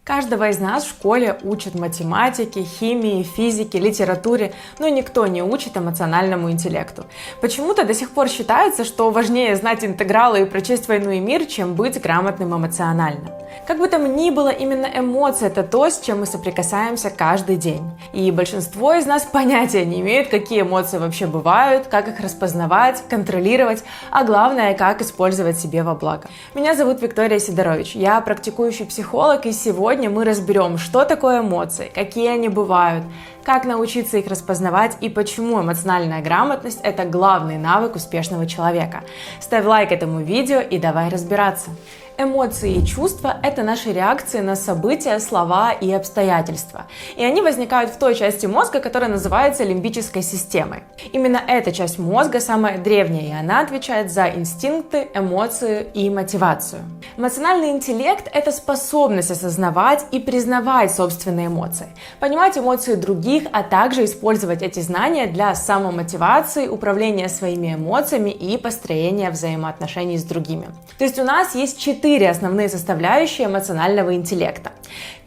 Каждого из нас в школе учат математике, химии, физике, литературе, но никто не учит эмоциональному интеллекту. Почему-то до сих пор считается, что важнее знать интегралы и прочесть «Войну и мир», чем быть грамотным эмоционально. Как бы там ни было, именно эмоции – это то, с чем мы соприкасаемся каждый день. И большинство из нас понятия не имеют, какие эмоции вообще бывают, как их распознавать, контролировать, а главное, как использовать себе во благо. Меня зовут Виктория Сидорович, я практикующий психолог, и сегодня мы разберем, что такое эмоции, какие они бывают, как научиться их распознавать и почему эмоциональная грамотность – это главный навык успешного человека. Ставь лайк этому видео и давай разбираться. Эмоции и чувства – это наши реакции на события, слова и обстоятельства. И они возникают в той части мозга, которая называется лимбической системой. Именно эта часть мозга самая древняя, и она отвечает за инстинкты, эмоции и мотивацию. Эмоциональный интеллект – это способность осознавать и признавать собственные эмоции, понимать эмоции других, а также использовать эти знания для самомотивации, управления своими эмоциями и построения взаимоотношений с другими. То есть у нас есть 4 основные составляющие эмоционального интеллекта.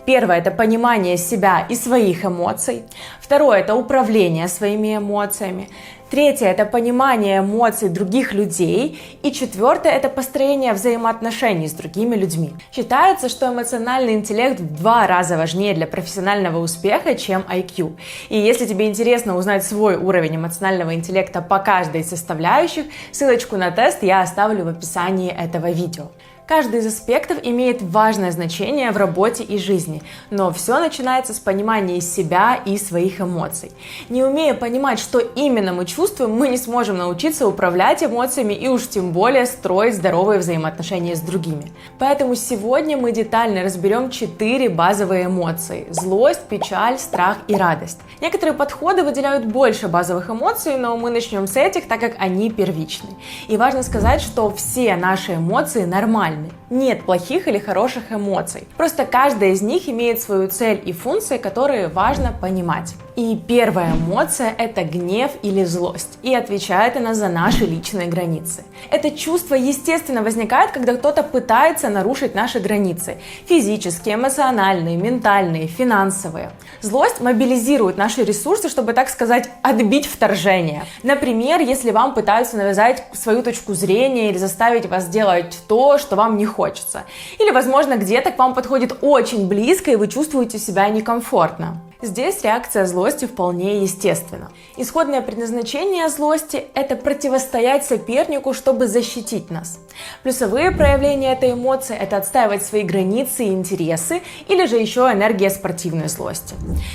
Первое – это понимание себя и своих эмоций. Второе – это управление своими эмоциями. Третье – это понимание эмоций других людей. И четвертое – это построение взаимоотношений с другими людьми. Считается, что эмоциональный интеллект в 2 раза важнее для профессионального успеха, чем IQ. И если тебе интересно узнать свой уровень эмоционального интеллекта по каждой из составляющих, ссылочку на тест я оставлю в описании этого видео. Каждый из аспектов имеет важное значение в работе и жизни, но все начинается с понимания себя и своих эмоций. Не умея понимать, что именно мы чувствуем, мы не сможем научиться управлять эмоциями и уж тем более строить здоровые взаимоотношения с другими. Поэтому сегодня мы детально разберем 4 базовые эмоции – злость, печаль, страх и радость. Некоторые подходы выделяют больше базовых эмоций, но мы начнем с этих, так как они первичны. И важно сказать, что все наши эмоции нормальны. Нет плохих или хороших эмоций. Просто каждая из них имеет свою цель и функции, которые важно понимать. И первая эмоция – это гнев или злость. И отвечает она за наши личные границы. Это чувство, естественно, возникает, когда кто-то пытается нарушить наши границы. Физические, эмоциональные, ментальные, финансовые. Злость мобилизирует наши ресурсы, чтобы, так сказать, отбить вторжение. Например, если вам пытаются навязать свою точку зрения или заставить вас делать то, что вам не хочется. Или, возможно, где-то к вам подходит очень близко, и вы чувствуете себя некомфортно. Здесь реакция злости вполне естественна. Исходное предназначение злости – это противостоять сопернику, чтобы защитить нас. Плюсовые проявления этой эмоции – это отстаивать свои границы и интересы, или же еще энергия спортивной злости.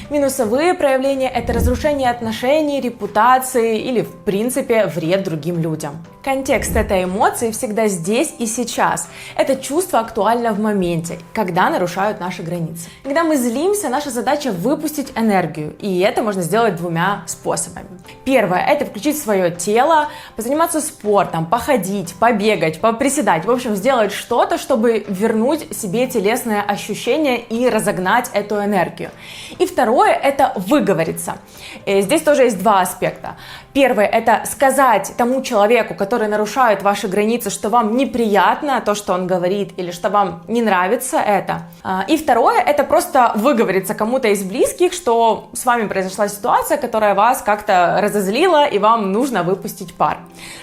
Минусовые проявления – это разрушение отношений, репутации или, в принципе, вред другим людям. Контекст этой эмоции всегда здесь и сейчас. Это чувство актуально в моменте, когда нарушают наши границы. Когда мы злимся, наша задача выпустить энергию, и это можно сделать 2 способами. Первое – это включить свое тело, позаниматься спортом, походить, побегать, поприседать, в общем, сделать что-то, чтобы вернуть себе телесное ощущение и разогнать эту энергию. И второе – это выговориться. Здесь тоже есть 2 аспекта. Первое – это сказать тому человеку, который нарушает ваши границы, что вам неприятно то, что он говорит, или что вам не нравится это. И второе – это просто выговориться кому-то из близких, что с вами произошла ситуация, которая вас как-то разозлила, и вам нужно выпустить пар.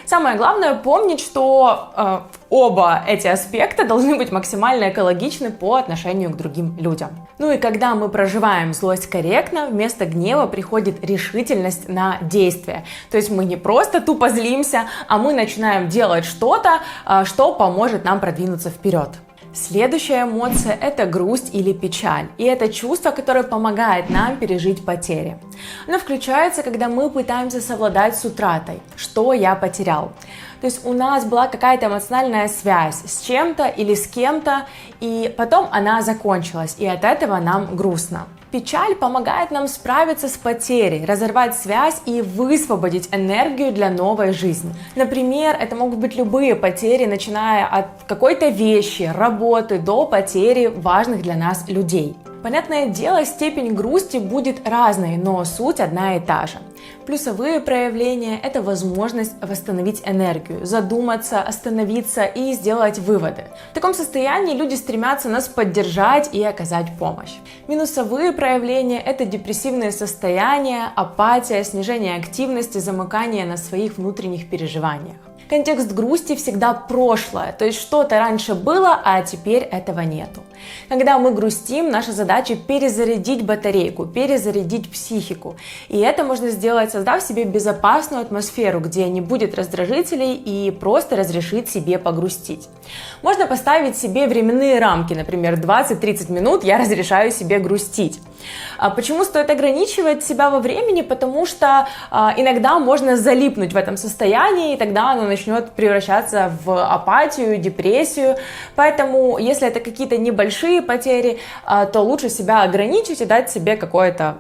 Самое главное помнить, что оба эти аспекта должны быть максимально экологичны по отношению к другим людям. Ну и когда мы проживаем злость корректно, вместо гнева приходит решительность на действие. То есть мы не просто тупо злимся, а мы начинаем делать что-то, что поможет нам продвинуться вперед. Следующая эмоция – это грусть или печаль. И это чувство, которое помогает нам пережить потери. Оно включается, когда мы пытаемся совладать с утратой. Что я потерял? То есть у нас была какая-то эмоциональная связь с чем-то или с кем-то, и потом она закончилась, и от этого нам грустно. Печаль помогает нам справиться с потерей, разорвать связь и высвободить энергию для новой жизни. Например, это могут быть любые потери, начиная от какой-то вещи, работы до потери важных для нас людей. Понятное дело, степень грусти будет разной, но суть одна и та же. Плюсовые проявления – это возможность восстановить энергию, задуматься, остановиться и сделать выводы. В таком состоянии люди стремятся нас поддержать и оказать помощь. Минусовые проявления – это депрессивные состояния, апатия, снижение активности, замыкание на своих внутренних переживаниях. Контекст грусти всегда прошлое, то есть что-то раньше было, а теперь этого нету. Когда мы грустим, наша задача перезарядить батарейку, перезарядить психику. И это можно сделать, создав себе безопасную атмосферу, где не будет раздражителей, и просто разрешить себе погрустить. Можно поставить себе временные рамки, например, 20-30 минут я разрешаю себе грустить. Почему стоит ограничивать себя во времени? Потому что иногда можно залипнуть в этом состоянии, и тогда оно начнет превращаться в апатию, депрессию. Поэтому, если это какие-то небольшие потери, то лучше себя ограничить и дать себе какое-то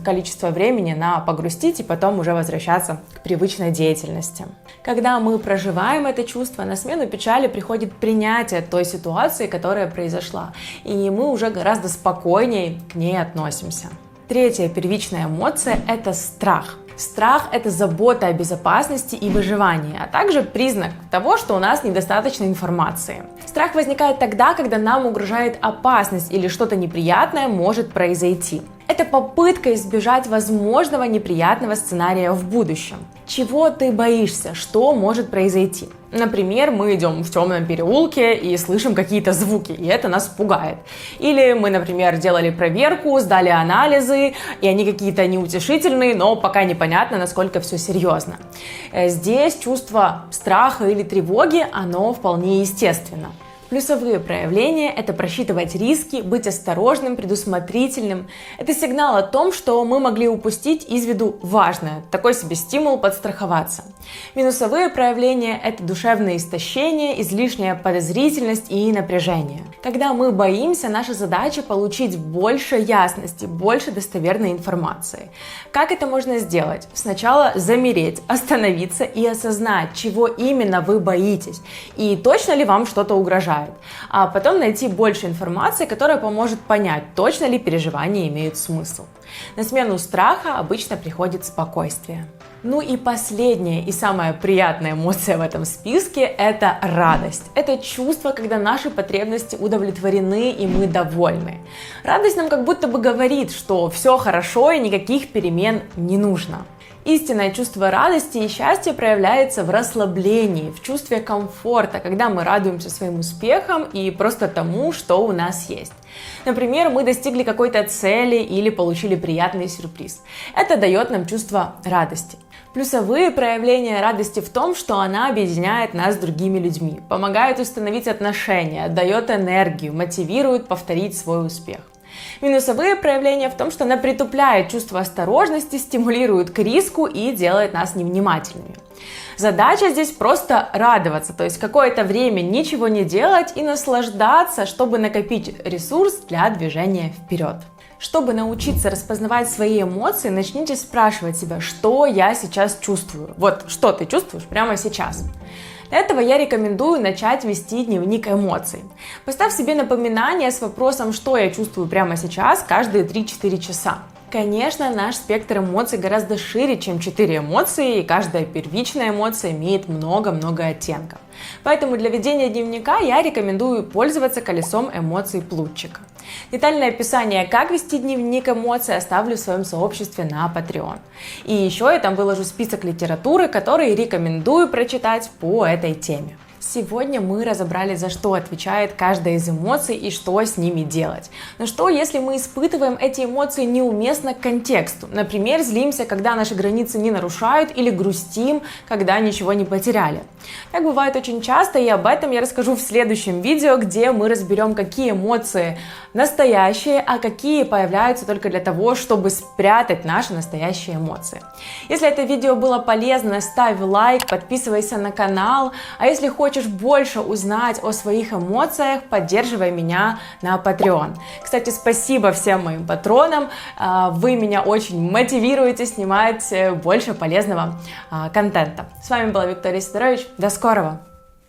количество времени на погрустить и потом уже возвращаться к привычной деятельности. Когда мы проживаем это чувство, на смену печали приходит принятие той ситуации, которая произошла, и мы уже гораздо спокойнее к ней относимся. Третья первичная эмоция – это страх. Страх – это забота о безопасности и выживании, а также признак того, что у нас недостаточно информации. Страх возникает тогда, когда нам угрожает опасность или что-то неприятное может произойти. Это попытка избежать возможного неприятного сценария в будущем. Чего ты боишься? Что может произойти? Например, мы идем в темном переулке и слышим какие-то звуки, и это нас пугает. Или мы, например, делали проверку, сдали анализы, и они какие-то неутешительные, но пока непонятно, насколько все серьезно. Здесь чувство страха или тревоги, оно вполне естественно. Плюсовые проявления – это просчитывать риски, быть осторожным, предусмотрительным. Это сигнал о том, что мы могли упустить из виду важное, такой себе стимул подстраховаться. Минусовые проявления – это душевное истощение, излишняя подозрительность и напряжение. Когда мы боимся, наша задача – получить больше ясности, больше достоверной информации. Как это можно сделать? Сначала замереть, остановиться и осознать, чего именно вы боитесь, и точно ли вам что-то угрожает. А потом найти больше информации, которая поможет понять, точно ли переживания имеют смысл. На смену страха обычно приходит спокойствие. Ну и последняя и самая приятная эмоция в этом списке – это радость. Это чувство, когда наши потребности удовлетворены и мы довольны. Радость нам как будто бы говорит, что все хорошо и никаких перемен не нужно. Истинное чувство радости и счастья проявляется в расслаблении, в чувстве комфорта, когда мы радуемся своим успехам и просто тому, что у нас есть. Например, мы достигли какой-то цели или получили приятный сюрприз. Это дает нам чувство радости. Плюсовые проявления радости в том, что она объединяет нас с другими людьми, помогает установить отношения, дает энергию, мотивирует повторить свой успех. Минусовые проявления в том, что она притупляет чувство осторожности, стимулирует к риску и делает нас невнимательными. Задача здесь просто радоваться, то есть какое-то время ничего не делать и наслаждаться, чтобы накопить ресурс для движения вперед. Чтобы научиться распознавать свои эмоции, начните спрашивать себя, что я сейчас чувствую. Вот что ты чувствуешь прямо сейчас. Для этого я рекомендую начать вести дневник эмоций. Поставь себе напоминание с вопросом, что я чувствую прямо сейчас, каждые 3-4 часа. Конечно, наш спектр эмоций гораздо шире, чем 4 эмоции, и каждая первичная эмоция имеет много-много оттенков. Поэтому для ведения дневника я рекомендую пользоваться колесом эмоций Плутчика. Детальное описание, как вести дневник эмоций, оставлю в своем сообществе на Patreon. И еще я там выложу список литературы, который рекомендую прочитать по этой теме. Сегодня мы разобрали, за что отвечает каждая из эмоций и что с ними делать. Но что, если мы испытываем эти эмоции неуместно к контексту? Например, злимся, когда наши границы не нарушают, или грустим, когда ничего не потеряли. Так бывает очень часто, и об этом я расскажу в следующем видео, где мы разберем, какие эмоции настоящие, а какие появляются только для того, чтобы спрятать наши настоящие эмоции. Если это видео было полезно, ставь лайк, подписывайся на канал, а если хочешь больше узнать о своих эмоциях, поддерживай меня на Patreon. Кстати, спасибо всем моим патронам, вы меня очень мотивируете снимать больше полезного контента. С вами была Виктория Сидорович, до скорого!